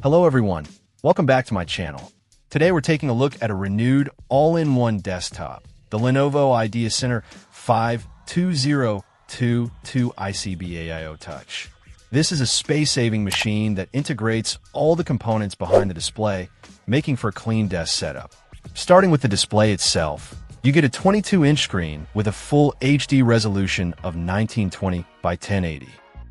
Hello everyone, welcome back to my channel. Today we're taking a look at a renewed all-in-one desktop, the Lenovo IdeaCentre 52022ICB AIO Touch. This is a space-saving machine that integrates all the components behind the display, making for a clean desk setup. Starting with the display itself, you get a 22-inch screen with a full HD resolution of 1920 by 1080.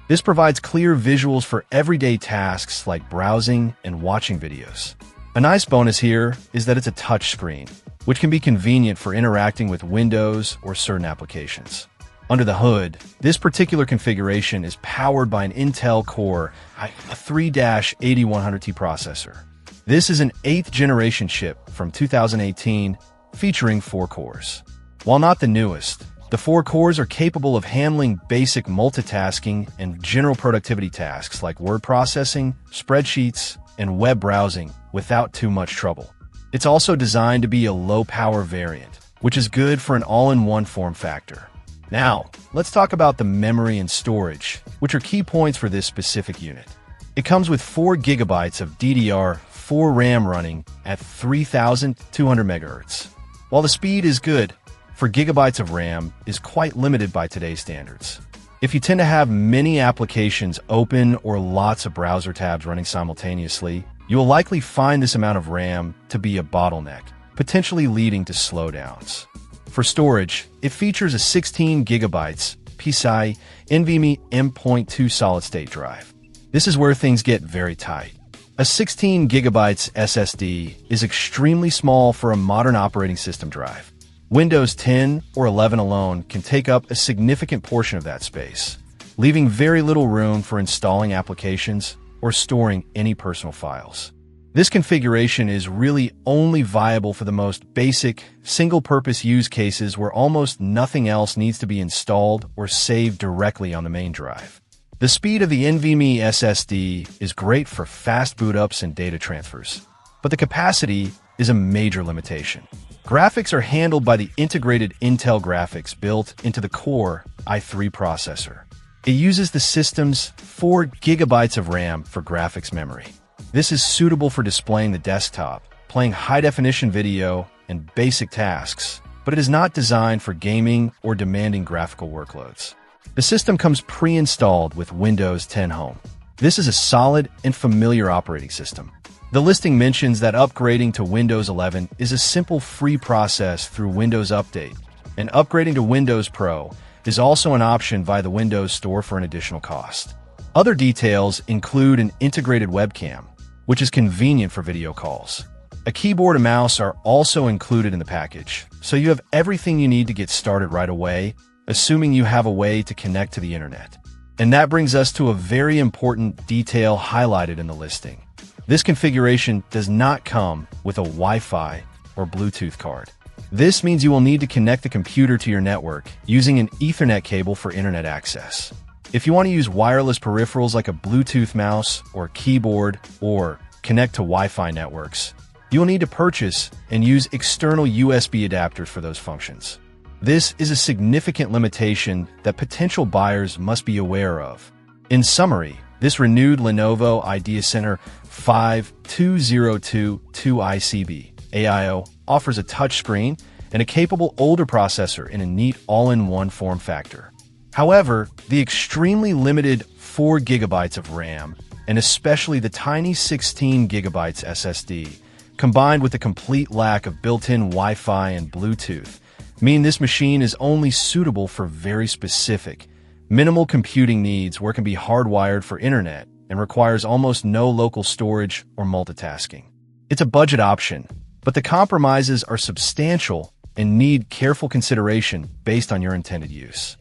This provides clear visuals for everyday tasks like browsing and watching videos. A nice bonus here is that it's a touch screen, which can be convenient for interacting with Windows or certain applications. Under the hood, this particular configuration is powered by an Intel Core i3-8100T processor. This is an 8th generation chip from 2018, featuring 4 cores. While not the newest, the 4 cores are capable of handling basic multitasking and general productivity tasks like word processing, spreadsheets, and web browsing without too much trouble. It's also designed to be a low-power variant, which is good for an all-in-one form factor. Now, let's talk about the memory and storage, which are key points for this specific unit. It comes with 4 GB of DDR4 RAM running at 3,200 MHz. While the speed is good, 4 GB of RAM is quite limited by today's standards. If you tend to have many applications open or lots of browser tabs running simultaneously, you will likely find this amount of RAM to be a bottleneck, potentially leading to slowdowns. For storage, it features a 16 GB PCIe NVMe M.2 solid-state drive. This is where things get very tight. A 16 GB SSD is extremely small for a modern operating system drive. Windows 10 or 11 alone can take up a significant portion of that space, leaving very little room for installing applications or storing any personal files. This configuration is really only viable for the most basic, single-purpose use cases where almost nothing else needs to be installed or saved directly on the main drive. The speed of the NVMe SSD is great for fast boot-ups and data transfers, but the capacity is a major limitation. Graphics are handled by the integrated Intel graphics built into the Core i3 processor. It uses the system's 4 GB of RAM for graphics memory. This is suitable for displaying the desktop, playing high-definition video, and basic tasks, but it is not designed for gaming or demanding graphical workloads. The system comes pre-installed with Windows 10 Home. This is a solid and familiar operating system. The listing mentions that upgrading to Windows 11 is a simple free process through Windows Update, and upgrading to Windows Pro is also an option via the Windows Store for an additional cost. Other details include an integrated webcam, which is convenient for video calls. A keyboard and mouse are also included in the package, so you have everything you need to get started right away, assuming you have a way to connect to the internet. And that brings us to a very important detail highlighted in the listing. This configuration does not come with a Wi-Fi or Bluetooth card. This means you will need to connect the computer to your network using an Ethernet cable for internet access. If you want to use wireless peripherals like a Bluetooth mouse or keyboard or connect to Wi-Fi networks, you will need to purchase and use external USB adapters for those functions. This is a significant limitation that potential buyers must be aware of. In summary, this renewed Lenovo IdeaCentre 52022ICB AIO offers a touchscreen and a capable older processor in a neat all-in-one form factor. However, the extremely limited 4 GB of RAM and especially the tiny 16 GB SSD, combined with the complete lack of built-in Wi-Fi and Bluetooth, mean this machine is only suitable for very specific, minimal computing needs where it can be hardwired for internet and requires almost no local storage or multitasking. It's a budget option, but the compromises are substantial and need careful consideration based on your intended use.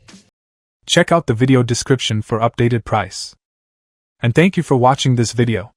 Check out the video description for updated price. And thank you for watching this video.